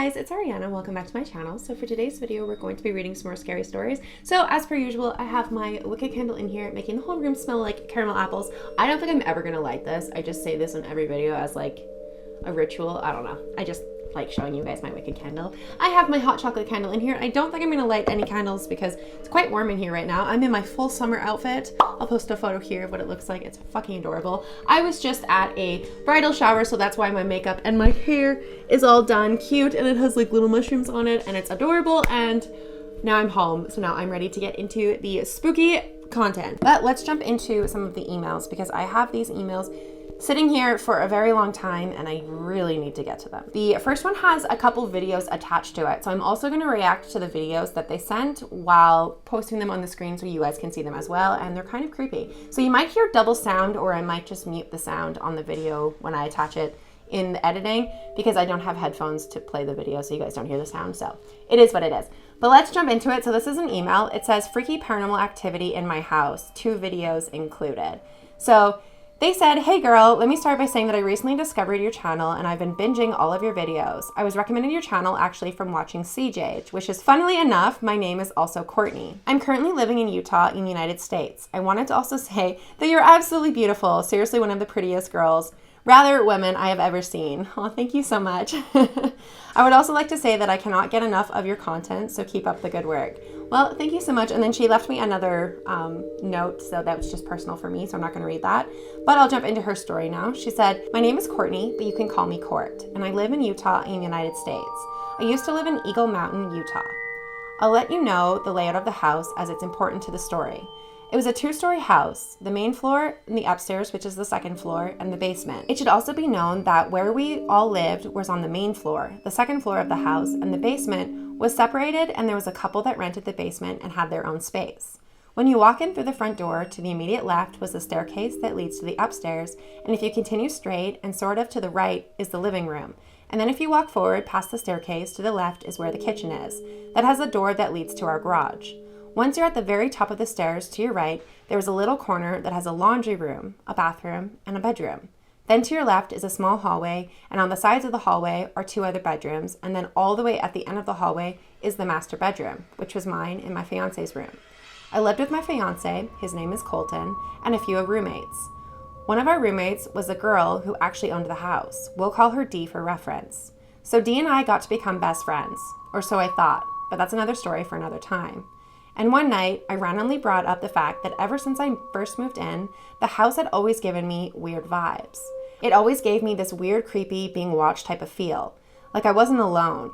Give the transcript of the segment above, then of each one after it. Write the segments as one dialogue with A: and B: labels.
A: guys, it's Ariana. Welcome back to my channel. So for today's video, we're going to be reading some more scary stories. So as per usual, I have my wicked candle in here, making the whole room smell like caramel apples. I don't think I'm ever gonna light this. I just say this in every video as like a ritual. I don't know. I just like showing you guys my wicked candle. I have my hot chocolate candle in here. I don't think I'm gonna light any candles because it's quite warm in here right now. I'm in my full summer outfit. I'll post a photo here of what it looks like. It's fucking adorable. I was just at a bridal shower, so that's why my makeup and my hair is all done cute, and it has like little mushrooms on it, and it's adorable. And now I'm home, so now I'm ready to get into the spooky content. But let's jump into some of the emails because I have these emails sitting here for a very long time and I really need to get to them. The first one has a couple videos attached to it, so I'm also going to react to the videos that they sent while posting them on the screen so you guys can see them as well, and they're kind of creepy. So you might hear double sound, or I might just mute the sound on the video when I attach it in the editing because I don't have headphones to play the video so you guys don't hear the sound, so it is what it is. But let's jump into it. So this is an email. It says, freaky paranormal activity in my house, 2 videos included. So they said, hey girl, let me start by saying that I recently discovered your channel and I've been binging all of your videos. I was recommended your channel actually from watching Cjades, which is funnily enough, my name is also Courtney. I'm currently living in Utah in the United States. I wanted to also say that you're absolutely beautiful. Seriously, one of the prettiest girls, rather women I have ever seen. Oh, thank you so much. I would also like to say that I cannot get enough of your content, so keep up the good work. Well, thank you so much. And then she left me another note, so that was just personal for me, so I'm not going to read that. But I'll jump into her story now. She said, my name is Courtney, but you can call me Court, and I live in Utah in the United States. I used to live in Eagle Mountain, Utah. I'll let you know the layout of the house as it's important to the story. It was a 2-story house, the main floor and the upstairs, which is the 2nd floor, and the basement. It should also be known that where we all lived was on the main floor, the 2nd floor of the house, and the basement was separated, and there was a couple that rented the basement and had their own space. When you walk in through the front door, to the immediate left was the staircase that leads to the upstairs, and if you continue straight and sort of to the right is the living room. And then if you walk forward past the staircase, to the left is where the kitchen is. That has a door that leads to our garage. Once you're at the very top of the stairs, to your right, there is a little corner that has a laundry room, a bathroom, and a bedroom. Then to your left is a small hallway, and on the sides of the hallway are 2 other bedrooms, and then all the way at the end of the hallway is the master bedroom, which was mine and my fiance's room. I lived with my fiance, his name is Colton, and a few roommates. One of our roommates was a girl who actually owned the house. We'll call her Dee for reference. So Dee and I got to become best friends, or so I thought, but that's another story for another time. And one night, I randomly brought up the fact that ever since I first moved in, the house had always given me weird vibes. It always gave me this weird, creepy, being watched type of feel, like I wasn't alone.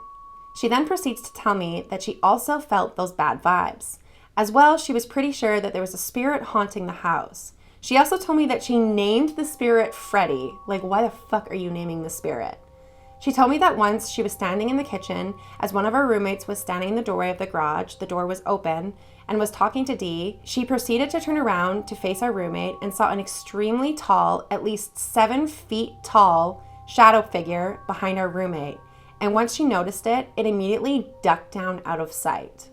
A: She then proceeds to tell me that she also felt those bad vibes. As well, she was pretty sure that there was a spirit haunting the house. She also told me that she named the spirit Freddy. Like, why the fuck are you naming the spirit? She told me that once she was standing in the kitchen as one of our roommates was standing in the doorway of the garage, the door was open, and was talking to Dee. She proceeded to turn around to face our roommate and saw an extremely tall, at least 7 feet tall, shadow figure behind our roommate. And once she noticed it, it immediately ducked down out of sight.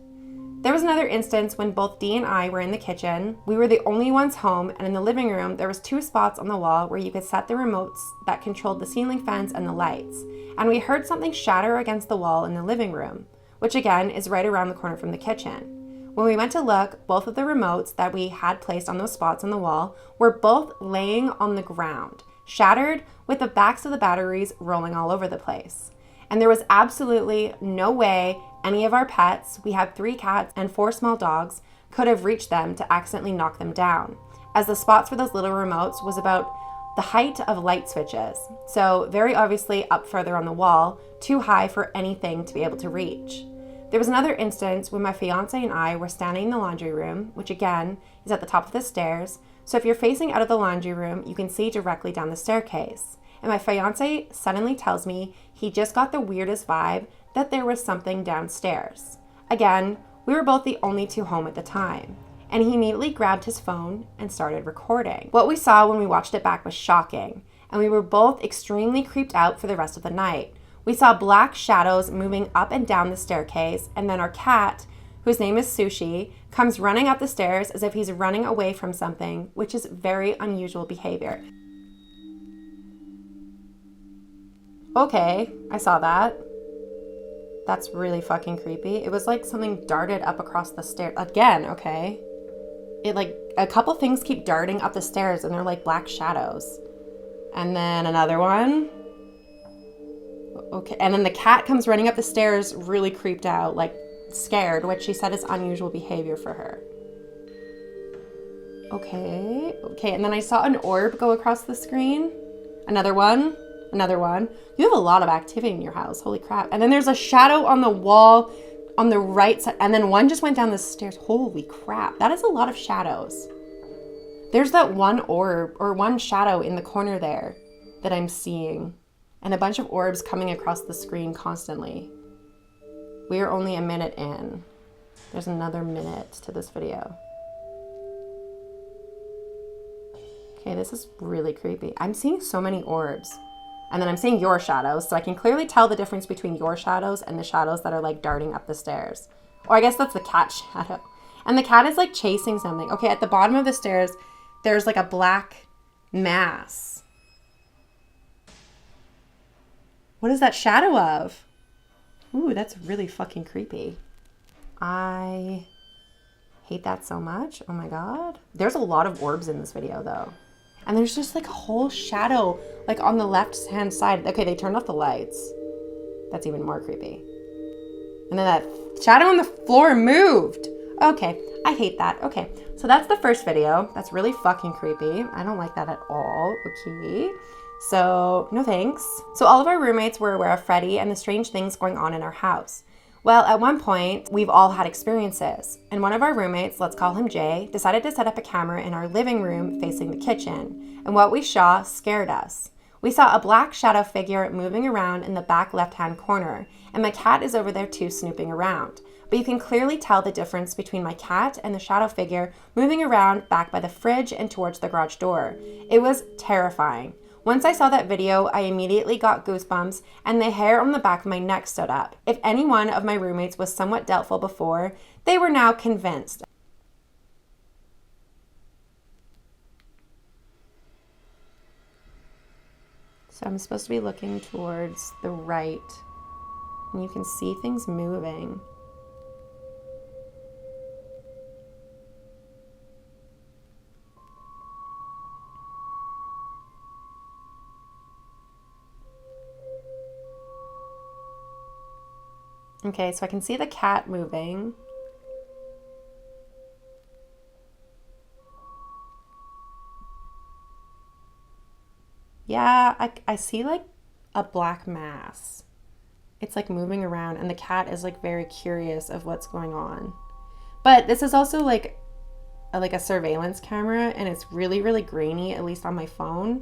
A: There was another instance when both Dee and I were in the kitchen. We were the only ones home, and in the living room, there was 2 spots on the wall where you could set the remotes that controlled the ceiling fans and the lights. And we heard something shatter against the wall in the living room, which again is right around the corner from the kitchen. When we went to look, both of the remotes that we had placed on those spots on the wall were both laying on the ground, shattered with the backs of the batteries rolling all over the place. And there was absolutely no way any of our pets, we had 3 cats and 4 small dogs, could have reached them to accidentally knock them down, as the spots for those little remotes was about the height of light switches. So very obviously up further on the wall, too high for anything to be able to reach. There was another instance when my fiance and I were standing in the laundry room, which again is at the top of the stairs. So if you're facing out of the laundry room, you can see directly down the staircase. And my fiance suddenly tells me he just got the weirdest vibe that there was something downstairs. Again, we were both the only 2 home at the time, and he immediately grabbed his phone and started recording. What we saw when we watched it back was shocking, and we were both extremely creeped out for the rest of the night. We saw black shadows moving up and down the staircase, and then our cat, whose name is Sushi, comes running up the stairs as if he's running away from something, which is very unusual behavior. Okay, I saw that. That's really fucking creepy. It was like something darted up across the stairs. Again, okay? It like, a couple things keep darting up the stairs and they're like black shadows. And then another one. Okay, and then the cat comes running up the stairs really creeped out, like scared, which she said is unusual behavior for her. Okay, and then I saw an orb go across the screen. Another one. You have a lot of activity in your house, holy crap. And then there's a shadow on the wall on the right side, and then one just went down the stairs. Holy crap, that is a lot of shadows. There's that one orb, or one shadow in the corner there that I'm seeing, and a bunch of orbs coming across the screen constantly. We are only a minute in. There's another minute to this video. Okay, this is really creepy. I'm seeing so many orbs. And then I'm seeing your shadows, so I can clearly tell the difference between your shadows and the shadows that are like darting up the stairs. Or I guess that's the cat shadow. And the cat is like chasing something. Okay, at the bottom of the stairs, there's like a black mass. What is that shadow of? Ooh, that's really fucking creepy. I hate that so much. Oh my God. There's a lot of orbs in this video though. And there's just like a whole shadow like on the left hand side. Okay, they turned off the lights. That's even more creepy. And then that shadow on the floor moved. Okay, I hate that. Okay, so that's the first video. That's really fucking creepy. I don't like that at all. Okay, so no thanks. So all of our roommates were aware of Freddy and the strange things going on in our house. Well, at one point, we've all had experiences, and one of our roommates, let's call him Jay, decided to set up a camera in our living room facing the kitchen, and what we saw scared us. We saw a black shadow figure moving around in the back left-hand corner, and my cat is over there too, snooping around. But you can clearly tell the difference between my cat and the shadow figure moving around back by the fridge and towards the garage door. It was terrifying. Once I saw that video, I immediately got goosebumps and the hair on the back of my neck stood up. If any one of my roommates was somewhat doubtful before, they were now convinced. So I'm supposed to be looking towards the right, and you can see things moving. Okay, so I can see the cat moving. Yeah, I see like a black mass. It's like moving around and the cat is like very curious of what's going on. But this is also like a surveillance camera and it's really, really grainy, at least on my phone.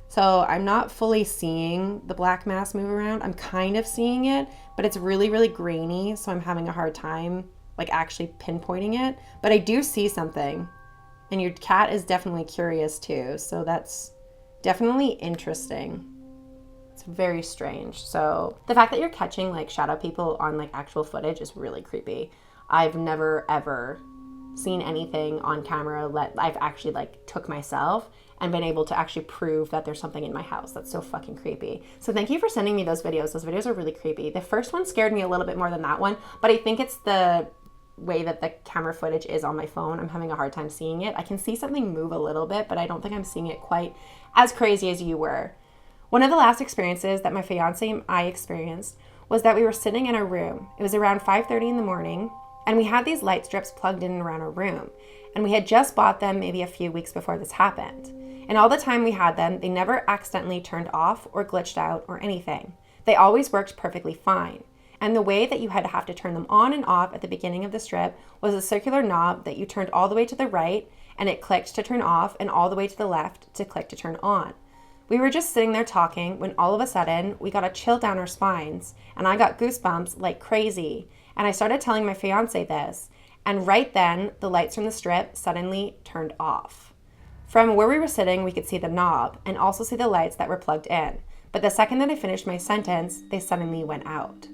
A: So I'm not fully seeing the black mass move around. I'm kind of seeing it, but it's really, really grainy. So I'm having a hard time like actually pinpointing it. But I do see something and your cat is definitely curious too. So that's definitely interesting. It's very strange. So the fact that you're catching like shadow people on like actual footage is really creepy. I've never ever seen anything on camera that I've actually like took myself and been able to actually prove that there's something in my house. That's so fucking creepy. So thank you for sending me those videos. Those videos are really creepy. The first one scared me a little bit more than that one, but I think it's the way that the camera footage is on my phone. I'm having a hard time seeing it. I can see something move a little bit, but I don't think I'm seeing it quite as crazy as you were. One of the last experiences that my fiance and I experienced was that we were sitting in our room. It was around 5:30 in the morning, and we had these light strips plugged in around our room. And we had just bought them maybe a few weeks before this happened. And all the time we had them, they never accidentally turned off or glitched out or anything. They always worked perfectly fine. And the way that you had to have to turn them on and off at the beginning of the strip was a circular knob that you turned all the way to the right and it clicked to turn off and all the way to the left to click to turn on. We were just sitting there talking when all of a sudden we got a chill down our spines and I got goosebumps like crazy. And I started telling my fiance this, and right then the lights from the strip suddenly turned off. From where we were sitting, we could see the knob and also see the lights that were plugged in. But the second that I finished my sentence, they suddenly went out.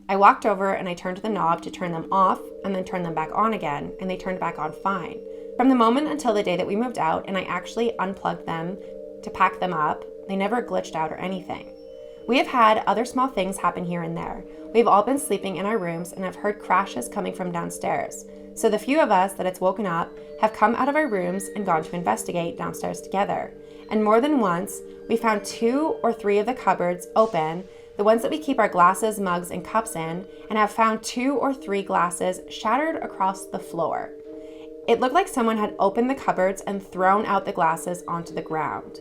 A: I walked over and I turned the knob to turn them off and then turn them back on again, and they turned back on fine. From the moment until the day that we moved out and I actually unplugged them to pack them up, they never glitched out or anything. We have had other small things happen here and there. We've all been sleeping in our rooms and have heard crashes coming from downstairs. So the few of us that it's woken up have come out of our rooms and gone to investigate downstairs together. And more than once, we found 2 or 3 of the cupboards open, the ones that we keep our glasses, mugs, and cups in, and have found 2 or 3 glasses shattered across the floor. It looked like someone had opened the cupboards and thrown out the glasses onto the ground.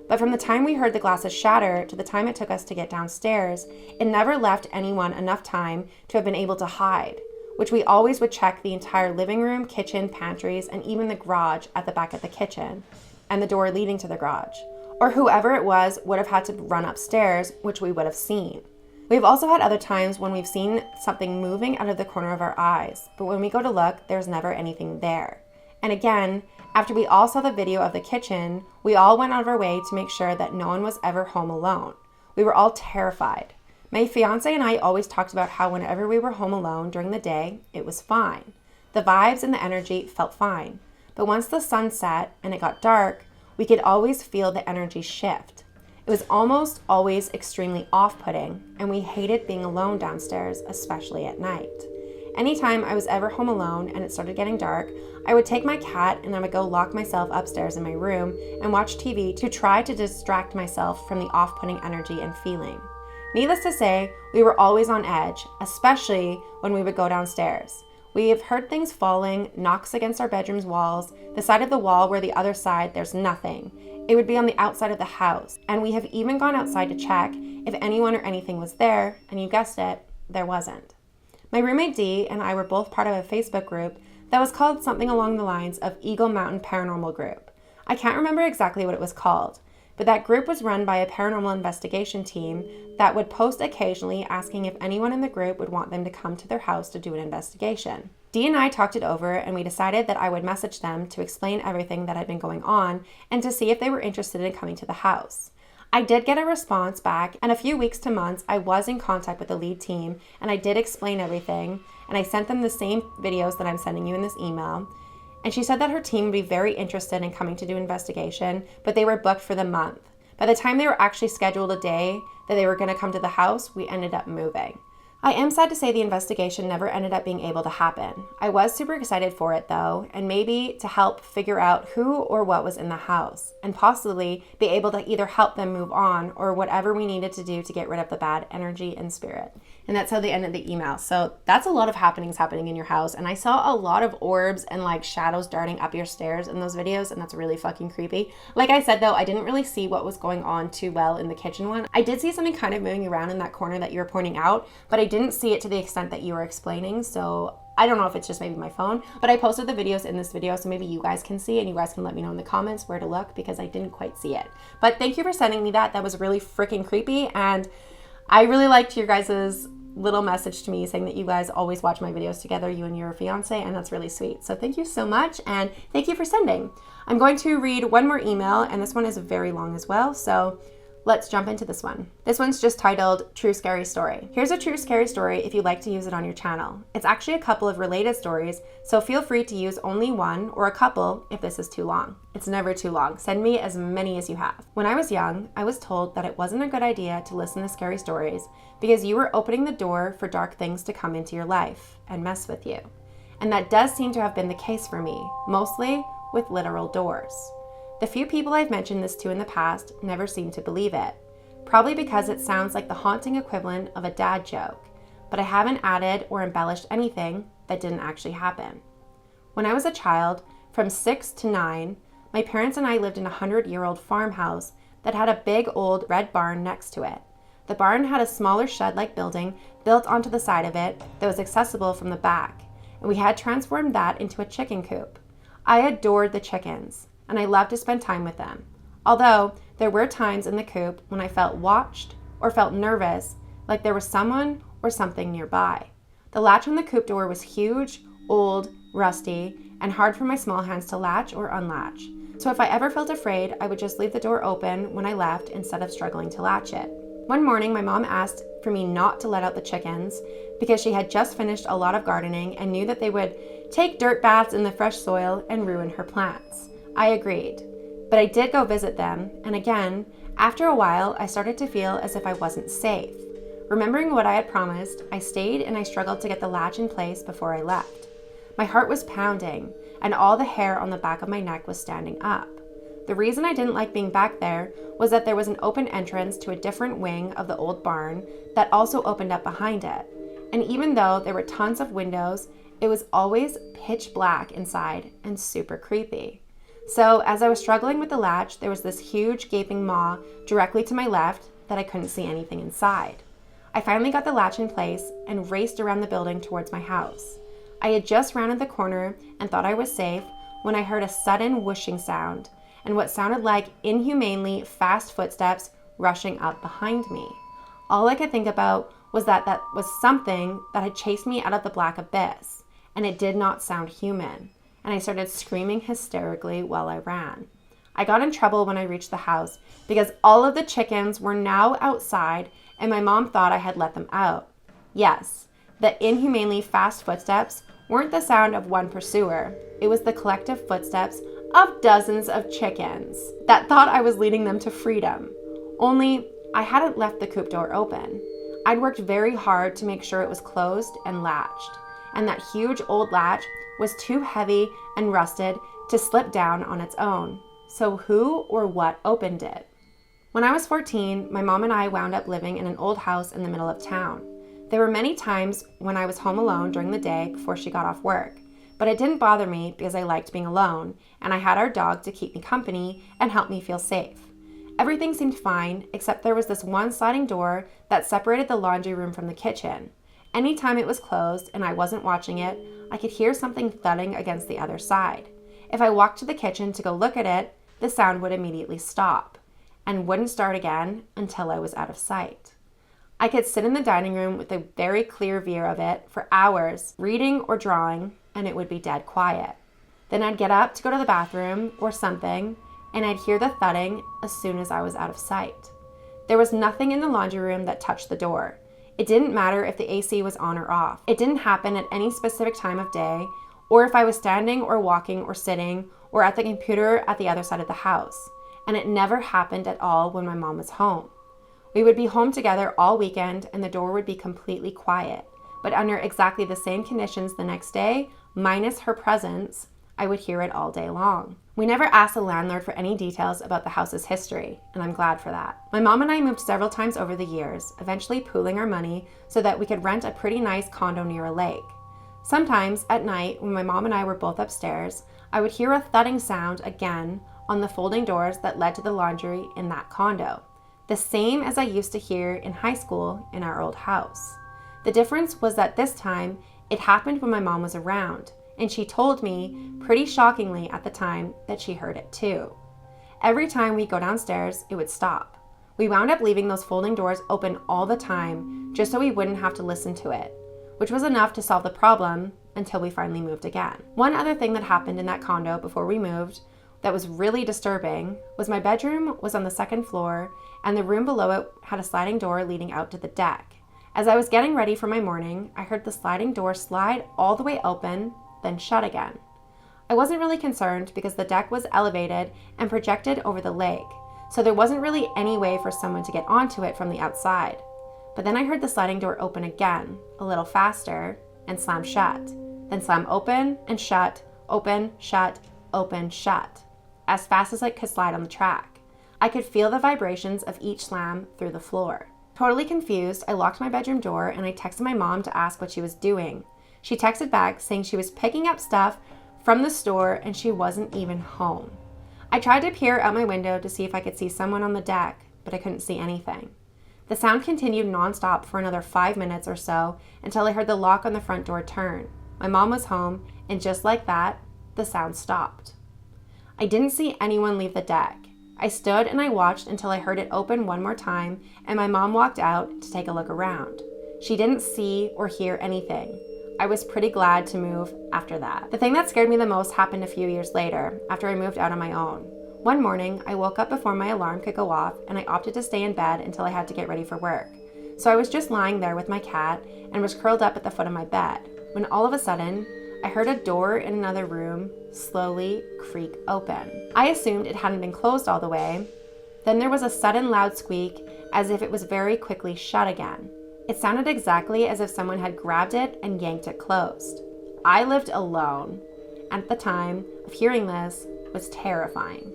A: But from the time we heard the glasses shatter to the time it took us to get downstairs, it never left anyone enough time to have been able to hide, which we always would check the entire living room, kitchen, pantries, and even the garage at the back of the kitchen, and the door leading to the garage. Or whoever it was would have had to run upstairs, which we would have seen. We've also had other times when we've seen something moving out of the corner of our eyes, but when we go to look, there's never anything there. And again, after we all saw the video of the kitchen, we all went out of our way to make sure that no one was ever home alone. We were all terrified. My fiance and I always talked about how whenever we were home alone during the day, it was fine. The vibes and the energy felt fine. But once the sun set and it got dark, we could always feel the energy shift. It was almost always extremely off-putting, and we hated being alone downstairs, especially at night. Anytime I was ever home alone and it started getting dark, I would take my cat and I would go lock myself upstairs in my room and watch TV to try to distract myself from the off-putting energy and feeling. Needless to say, we were always on edge, especially when we would go downstairs. We have heard things falling, knocks against our bedroom's walls, the side of the wall where the other side there's nothing. It would be on the outside of the house, and we have even gone outside to check if anyone or anything was there, and you guessed it, there wasn't. My roommate Dee and I were both part of a Facebook group that was called something along the lines of Eagle Mountain Paranormal Group. I can't remember exactly what it was called, but that group was run by a paranormal investigation team that would post occasionally asking if anyone in the group would want them to come to their house to do an investigation. Dee and I talked it over and we decided that I would message them to explain everything that had been going on and to see if they were interested in coming to the house. I did get a response back, and a few weeks to months, I was in contact with the lead team, and I did explain everything, and I sent them the same videos that I'm sending you in this email. And she said that her team would be very interested in coming to do an investigation, but they were booked for the month. By the time they were actually scheduled a day that they were going to come to the house, we ended up moving. I am sad to say the investigation never ended up being able to happen. I was super excited for it though, and maybe to help figure out who or what was in the house, and possibly be able to either help them move on or whatever we needed to do to get rid of the bad energy and spirit. And that's how they ended the email. So that's a lot of happenings happening in your house, and I saw a lot of orbs and like shadows darting up your stairs in those videos, and that's really fucking creepy. Like I said though, I didn't really see what was going on too well in the kitchen one. I did see something kind of moving around in that corner that you were pointing out, but I didn't see it to the extent that you were explaining, so I don't know if it's just maybe my phone, but I posted the videos in this video so maybe you guys can see and you guys can let me know in the comments where to look because I didn't quite see it. But thank you for sending me that. That was really freaking creepy, and I really liked your guys' little message to me saying that you guys always watch my videos together, you and your fiance, and that's really sweet. So thank you so much, and thank you for sending. I'm going to read one more email, and this one is very long as well, so let's jump into this one. This one's just titled True Scary Story. Here's a true scary story if you'd like to use it on your channel. It's actually a couple of related stories, so feel free to use only one or a couple if this is too long. It's never too long. Send me as many as you have. When I was young, I was told that it wasn't a good idea to listen to scary stories because you were opening the door for dark things to come into your life and mess with you. And that does seem to have been the case for me, mostly with literal doors. The few people I've mentioned this to in the past never seem to believe it, probably because it sounds like the haunting equivalent of a dad joke, but I haven't added or embellished anything that didn't actually happen. When I was a child, from 6 to 9, my parents and I lived in a 100-year-old farmhouse that had a big old red barn next to it. The barn had a smaller shed-like building built onto the side of it that was accessible from the back, and we had transformed that into a chicken coop. I adored the chickens, and I loved to spend time with them. Although there were times in the coop when I felt watched or felt nervous, like there was someone or something nearby. The latch on the coop door was huge, old, rusty, and hard for my small hands to latch or unlatch. So if I ever felt afraid, I would just leave the door open when I left instead of struggling to latch it. One morning, my mom asked for me not to let out the chickens because she had just finished a lot of gardening and knew that they would take dirt baths in the fresh soil and ruin her plants. I agreed, but I did go visit them, and again, After a while, I started to feel as if I wasn't safe. Remembering what I had promised, I stayed and I struggled to get the latch in place before I left. My heart was pounding, and all the hair on the back of my neck was standing up. The reason I didn't like being back there was that there was an open entrance to a different wing of the old barn that also opened up behind it. And even though there were tons of windows, it was always pitch black inside and super creepy. So as I was struggling with the latch, there was this huge gaping maw directly to my left that I couldn't see anything inside. I finally got the latch in place and raced around the building towards my house. I had just rounded the corner and thought I was safe when I heard a sudden whooshing sound and what sounded like inhumanely fast footsteps rushing up behind me. All I could think about was that was something that had chased me out of the black abyss, and it did not sound human, and I started screaming hysterically while I ran. I got in trouble when I reached the house because all of the chickens were now outside and my mom thought I had let them out. Yes, the inhumanely fast footsteps weren't the sound of one pursuer. It was the collective footsteps of dozens of chickens that thought I was leading them to freedom. Only I hadn't left the coop door open. I'd worked very hard to make sure it was closed and latched, and that huge old latch was too heavy and rusted to slip down on its own. So who or what opened it? When I was 14, my mom and I wound up living in an old house in the middle of town. There were many times when I was home alone during the day before she got off work, but it didn't bother me because I liked being alone, and I had our dog to keep me company and help me feel safe. Everything seemed fine, except there was this one sliding door that separated the laundry room from the kitchen. Anytime it was closed and I wasn't watching it, I could hear something thudding against the other side. If I walked to the kitchen to go look at it, the sound would immediately stop and wouldn't start again until I was out of sight. I could sit in the dining room with a very clear view of it for hours, reading or drawing, and it would be dead quiet. Then I'd get up to go to the bathroom or something, and I'd hear the thudding as soon as I was out of sight. There was nothing in the laundry room that touched the door. It didn't matter if the AC was on or off. It didn't happen at any specific time of day, or if I was standing or walking or sitting or at the computer at the other side of the house. And it never happened at all when my mom was home. We would be home together all weekend and the door would be completely quiet. But under exactly the same conditions the next day, minus her presence, I would hear it all day long. We never asked the landlord for any details about the house's history, and I'm glad for that. My mom and I moved several times over the years, eventually pooling our money so that we could rent a pretty nice condo near a lake. Sometimes at night, when my mom and I were both upstairs, I would hear a thudding sound again on the folding doors that led to the laundry in that condo, the same as I used to hear in high school in our old house. The difference was that this time, it happened when my mom was around, and she told me, pretty shockingly at the time, that she heard it too. Every time we'd go downstairs, it would stop. We wound up leaving those folding doors open all the time, just so we wouldn't have to listen to it, which was enough to solve the problem until we finally moved again. One other thing that happened in that condo before we moved that was really disturbing was my bedroom was on the second floor, and the room below it had a sliding door leading out to the deck. As I was getting ready for my morning, I heard the sliding door slide all the way open, then shut again. I wasn't really concerned because the deck was elevated and projected over the lake, so there wasn't really any way for someone to get onto it from the outside. But then I heard the sliding door open again, a little faster, and slam shut, then slam open and shut, open, shut, open, shut, as fast as it could slide on the track. I could feel the vibrations of each slam through the floor. Totally confused, I locked my bedroom door and I texted my mom to ask what she was doing. She texted back saying she was picking up stuff from the store and she wasn't even home. I tried to peer out my window to see if I could see someone on the deck, but I couldn't see anything. The sound continued nonstop for another 5 minutes or so until I heard the lock on the front door turn. My mom was home, and just like that, the sound stopped. I didn't see anyone leave the deck. I stood and I watched until I heard it open one more time, and my mom walked out to take a look around. She didn't see or hear anything. I was pretty glad to move after that. The thing that scared me the most happened a few years later, after I moved out on my own. One morning, I woke up before my alarm could go off, and I opted to stay in bed until I had to get ready for work. So I was just lying there with my cat and was curled up at the foot of my bed, when all of a sudden, I heard a door in another room slowly creak open. I assumed it hadn't been closed all the way, Then there was a sudden loud squeak as if it was very quickly shut again. It sounded exactly as if someone had grabbed it and yanked it closed. I lived alone, and at the time of hearing this was terrifying.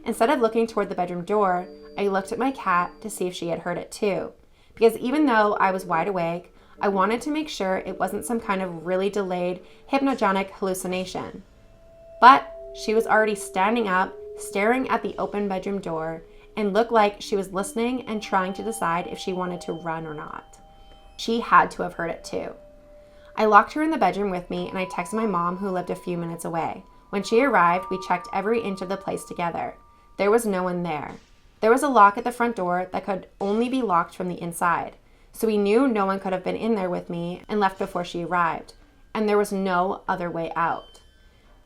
A: Instead of looking toward the bedroom door, I looked at my cat to see if she had heard it too, because even though I was wide awake, I wanted to make sure it wasn't some kind of really delayed hypnogenic hallucination. But she was already standing up, staring at the open bedroom door, and looked like she was listening and trying to decide if she wanted to run or not. She had to have heard it too. I locked her in the bedroom with me, and I texted my mom, who lived a few minutes away. When she arrived, we checked every inch of the place together. There was no one there. There was a lock at the front door that could only be locked from the inside, so we knew no one could have been in there with me and left before she arrived, and there was no other way out.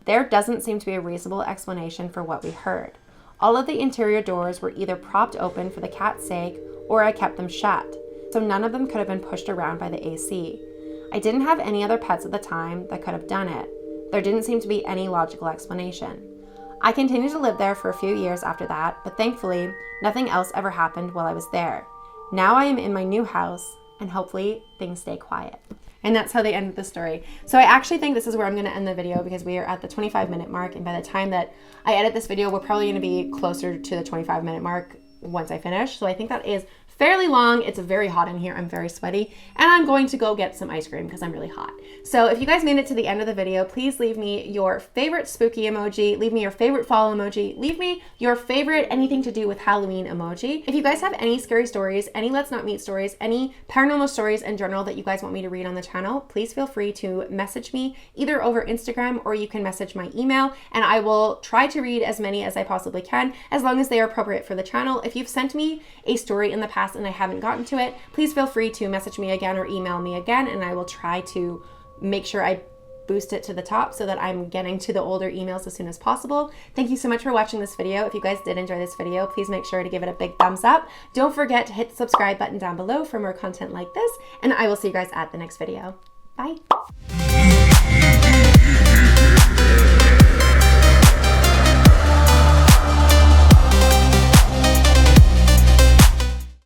A: There doesn't seem to be a reasonable explanation for what we heard. All of the interior doors were either propped open for the cat's sake, or I kept them shut, so none of them could have been pushed around by the AC. I didn't have any other pets at the time that could have done it. There didn't seem to be any logical explanation. I continued to live there for a few years after that, but thankfully, nothing else ever happened while I was there. Now I am in my new house, and hopefully things stay quiet. And that's how they ended the story. So I actually think this is where I'm going to end the video, because we are at the 25-minute mark, and by the time that I edit this video, we're probably going to be closer to the 25-minute mark once I finish. So I think that is fairly long. It's very hot in here. I'm very sweaty, and I'm going to go get some ice cream because I'm really hot. So if you guys made it to the end of the video, please leave me your favorite spooky emoji, leave me your favorite fall emoji, leave me your favorite anything to do with Halloween emoji. If you guys have any scary stories, any Let's Not Meet stories, any paranormal stories in general that you guys want me to read on the channel, please feel free to message me either over Instagram, or you can message my email, and I will try to read as many as I possibly can, as long as they are appropriate for the channel. If you've sent me a story in the past and I haven't gotten to it, please feel free to message me again or email me again, and I will try to make sure I boost it to the top so that I'm getting to the older emails as soon as possible. Thank you so much for watching this video. If you guys did enjoy this video, please make sure to give it a big thumbs up. Don't forget to hit the subscribe button down below for more content like this, and I will see you guys at the next video. Bye.